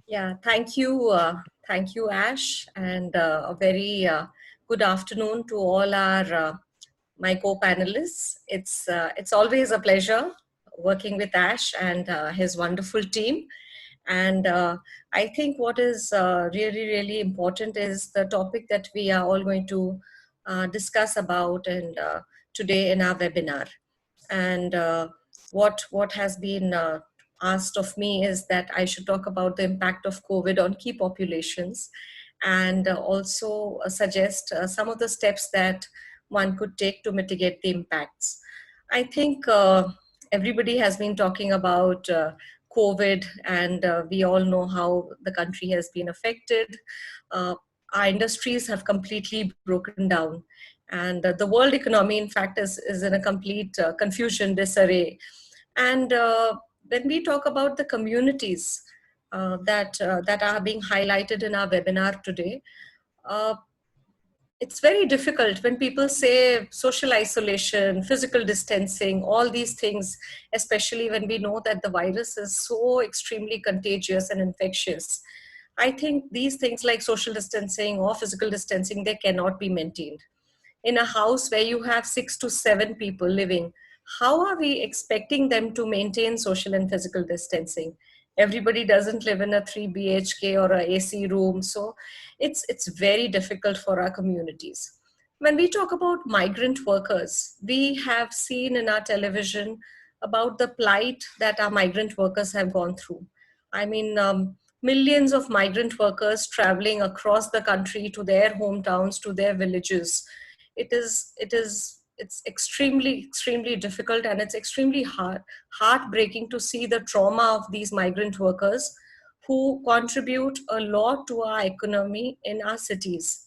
Yeah, thank you. Thank you, Ash, and a very good afternoon to all our my co-panelists. It's always a pleasure working with Ash and his wonderful team. And I think what is really important is the topic that we are all going to discuss about and today in our webinar. And what has been asked of me is that I should talk about the impact of COVID on key populations, and also suggest some of the steps that one could take to mitigate the impacts. I think everybody has been talking about COVID, and we all know how the country has been affected. Uh, our industries have completely broken down, and the world economy, in fact, is in a complete confusion, disarray. And when we talk about the communities that are being highlighted in our webinar today, uh, it's very difficult when people say social isolation, physical distancing, all these things, especially when we know that the virus is so extremely contagious and infectious. I think these things like social distancing or physical distancing, they cannot be maintained. In a house where you have 6 to 7 people living, how are we expecting them to maintain social and physical distancing? Everybody doesn't live in a 3 BHK or a AC room, so it's very difficult for our communities. When we talk about migrant workers, we have seen in our television about the plight that our migrant workers have gone through. I mean, millions of migrant workers traveling across the country to their hometowns, to their villages. It's extremely difficult, and it's extremely heartbreaking to see the trauma of these migrant workers who contribute a lot to our economy in our cities.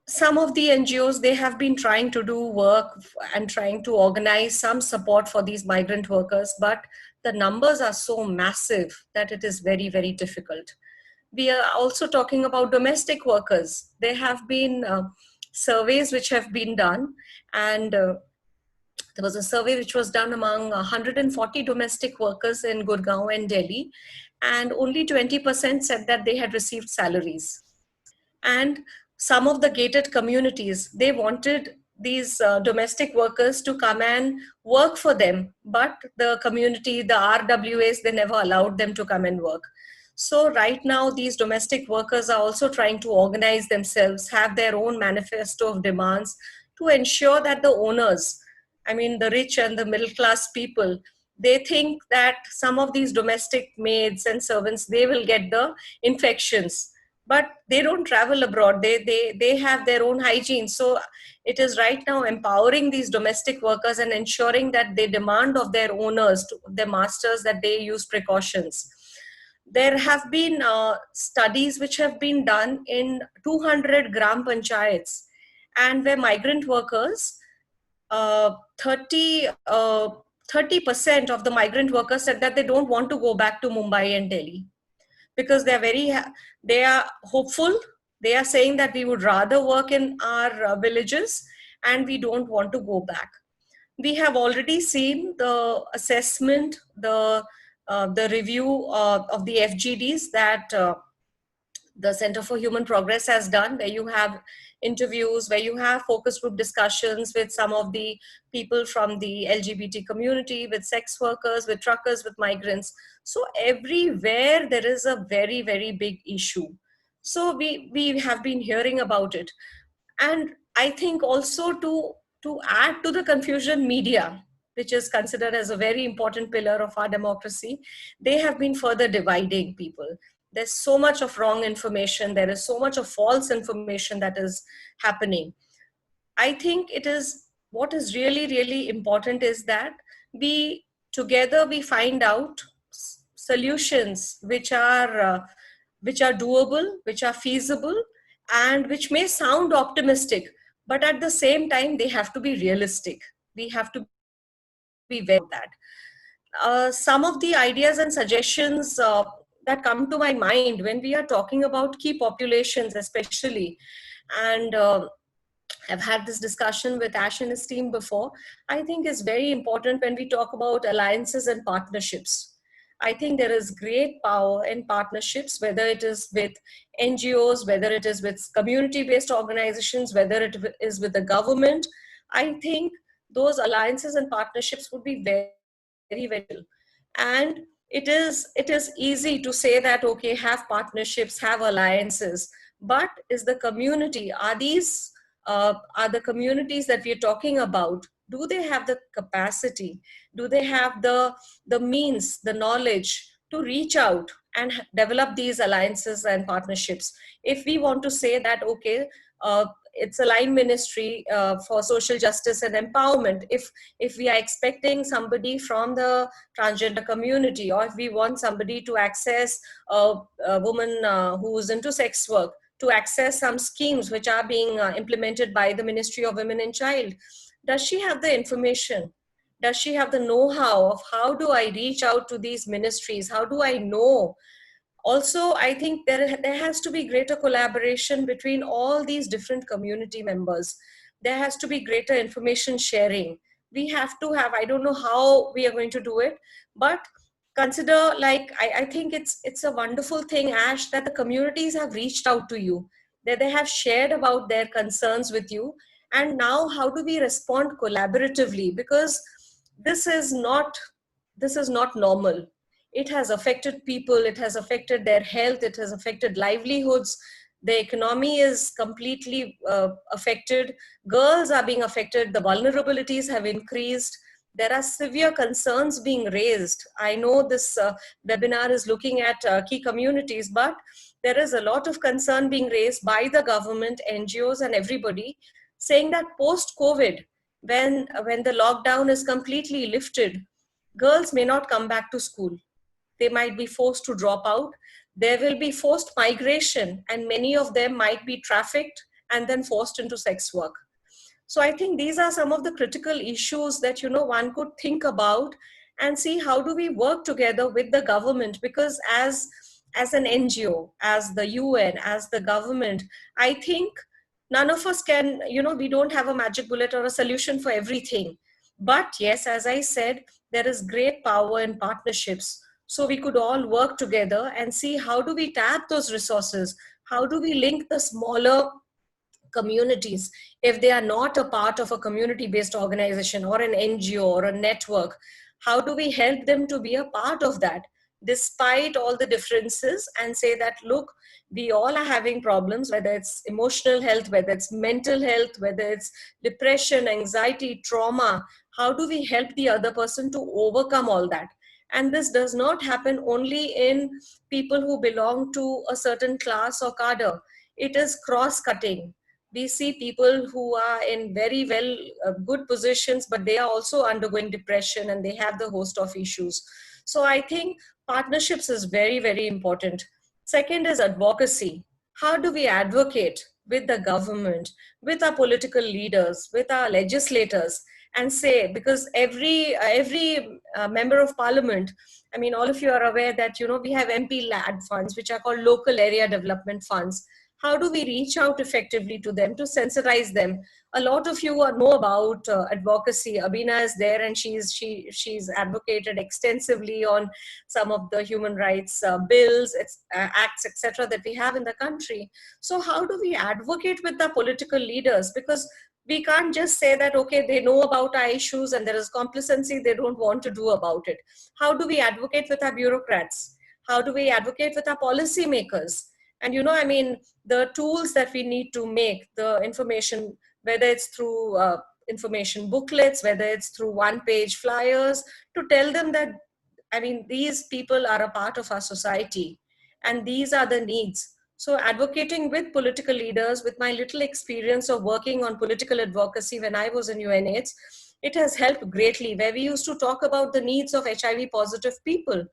Some of the NGOs, they have been trying to do work and trying to organize some support for these migrant workers, but the numbers are so massive that it is very difficult. We are also talking about domestic workers. There have been surveys which have been done, and there was a survey which was done among 140 domestic workers in Gurgaon and Delhi, and only 20% said that they had received salaries. And some of the gated communities, they wanted these domestic workers to come and work for them, but the community, the RWAs, they never allowed them to come and work. So right now these domestic workers are also trying to organize themselves, have their own manifesto of demands to ensure that the owners, I mean the rich and the middle class people, they think that some of these domestic maids and servants, they will get the infections, but they don't travel abroad. They have their own hygiene. So it is right now empowering these domestic workers and ensuring that they demand of their owners, their masters, that they use precautions. There have been studies which have been done in 200 gram panchayats, and where migrant workers, uh, 30 uh, 30% of the migrant workers said that they don't want to go back to Mumbai and Delhi, because they are hopeful. They are saying that we would rather work in our villages, and we don't want to go back. We have already seen the assessment, the review of the FGDs that the Center for Human Progress has done, where you have interviews, where you have focus group discussions with some of the people from the LGBT community, with sex workers, with truckers, with migrants. So everywhere there is a very big issue. So we have been hearing about it. And I think also to add to the confusion, media, which is considered as a very important pillar of our democracy, they have been further dividing people. There's so much of wrong information, there is so much of false information that is happening. I think it is, what is really important is that we together we find out solutions which are doable, which are feasible, and which may sound optimistic, but at the same time they have to be realistic. We have to be very about that. Some of the ideas and suggestions that come to my mind when we are talking about key populations, especially, and I've had this discussion with Ash and his team before, I think is very important when we talk about alliances and partnerships. I think there is great power in partnerships, whether it is with NGOs, whether it is with community-based organizations, whether it is with the government. I think those alliances and partnerships would be very, very vital. And it is easy to say that, okay, have partnerships, have alliances, but is the community, are the communities that we're talking about, do they have the capacity, do they have the means, the knowledge to reach out and develop these alliances and partnerships? If we want to say that, okay, it's a line ministry for social justice and empowerment, if we are expecting somebody from the transgender community, or if we want somebody to access a woman who's into sex work, to access some schemes which are being implemented by the Ministry of Women and Child, does she have the information? Does she have the know-how of how do I reach out to these ministries? How do I know? Also, I think there has to be greater collaboration between all these different community members. There has to be greater information sharing. We have to have, I don't know how we are going to do it, but consider, like, I think it's a wonderful thing, Ash, that the communities have reached out to you, that they have shared about their concerns with you. And now how do we respond collaboratively? Because this is not this is not normal. It has affected people, it has affected their health, it has affected livelihoods, the economy is completely affected, girls are being affected, the vulnerabilities have increased, there are severe concerns being raised. I know this webinar is looking at key communities, but there is a lot of concern being raised by the government, NGOs, and everybody, saying that post COVID, when the lockdown is completely lifted, girls may not come back to school. They might be forced to drop out. There will be forced migration, and many of them might be trafficked and then forced into sex work. So I think these are some of the critical issues that, one could think about and see how do we work together with the government, because as an NGO, as the UN, as the government, I think none of us can, we don't have a magic bullet or a solution for everything. But yes, as I said, there is great power in partnerships. So we could all work together and see how do we tap those resources? How do we link the smaller communities, if they are not a part of a community-based organization or an NGO or a network? How do we help them to be a part of that, despite all the differences, and say that, look, we all are having problems, whether it's emotional health, whether it's mental health, whether it's depression, anxiety, trauma. How do we help the other person to overcome all that? And this does not happen only in people who belong to a certain class or cadre. It is cross-cutting. We see people who are in very good positions, but they are also undergoing depression and they have the host of issues. So I think partnerships is very, very important. Second is advocacy. How do we advocate with the government, with our political leaders, with our legislators, and say, because every member of parliament, I mean, all of you are aware that, we have MP LAD funds, which are called local area development funds. How do we reach out effectively to them to sensitize them? A lot of you know about advocacy. Abina is there, and she's advocated extensively on some of the human rights bills, acts, etc. that we have in the country. So how do we advocate with the political leaders? Because we can't just say that, okay, they know about our issues and there is complacency, they don't want to do about it. How do we advocate with our bureaucrats? How do we advocate with our policymakers? And, I mean, the tools that we need to make, the information, whether it's through information booklets, whether it's through one-page flyers, to tell them that, I mean, these people are a part of our society and these are the needs. So advocating with political leaders, with my little experience of working on political advocacy when I was in UNAIDS, it has helped greatly, where we used to talk about the needs of HIV positive people.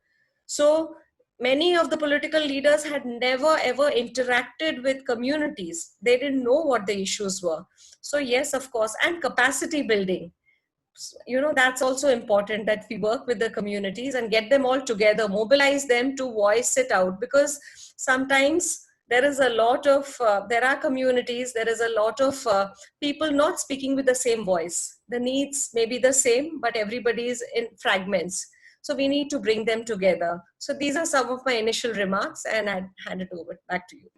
So many of the political leaders had never ever interacted with communities. They didn't know what the issues were. So yes, of course, and capacity building. That's also important, that we work with the communities and get them all together, mobilize them to voice it out, because sometimes there is a lot of, there are communities, there is a lot of people not speaking with the same voice. The needs may be the same, but everybody is in fragments. So we need to bring them together. So these are some of my initial remarks, and I hand it over back to you.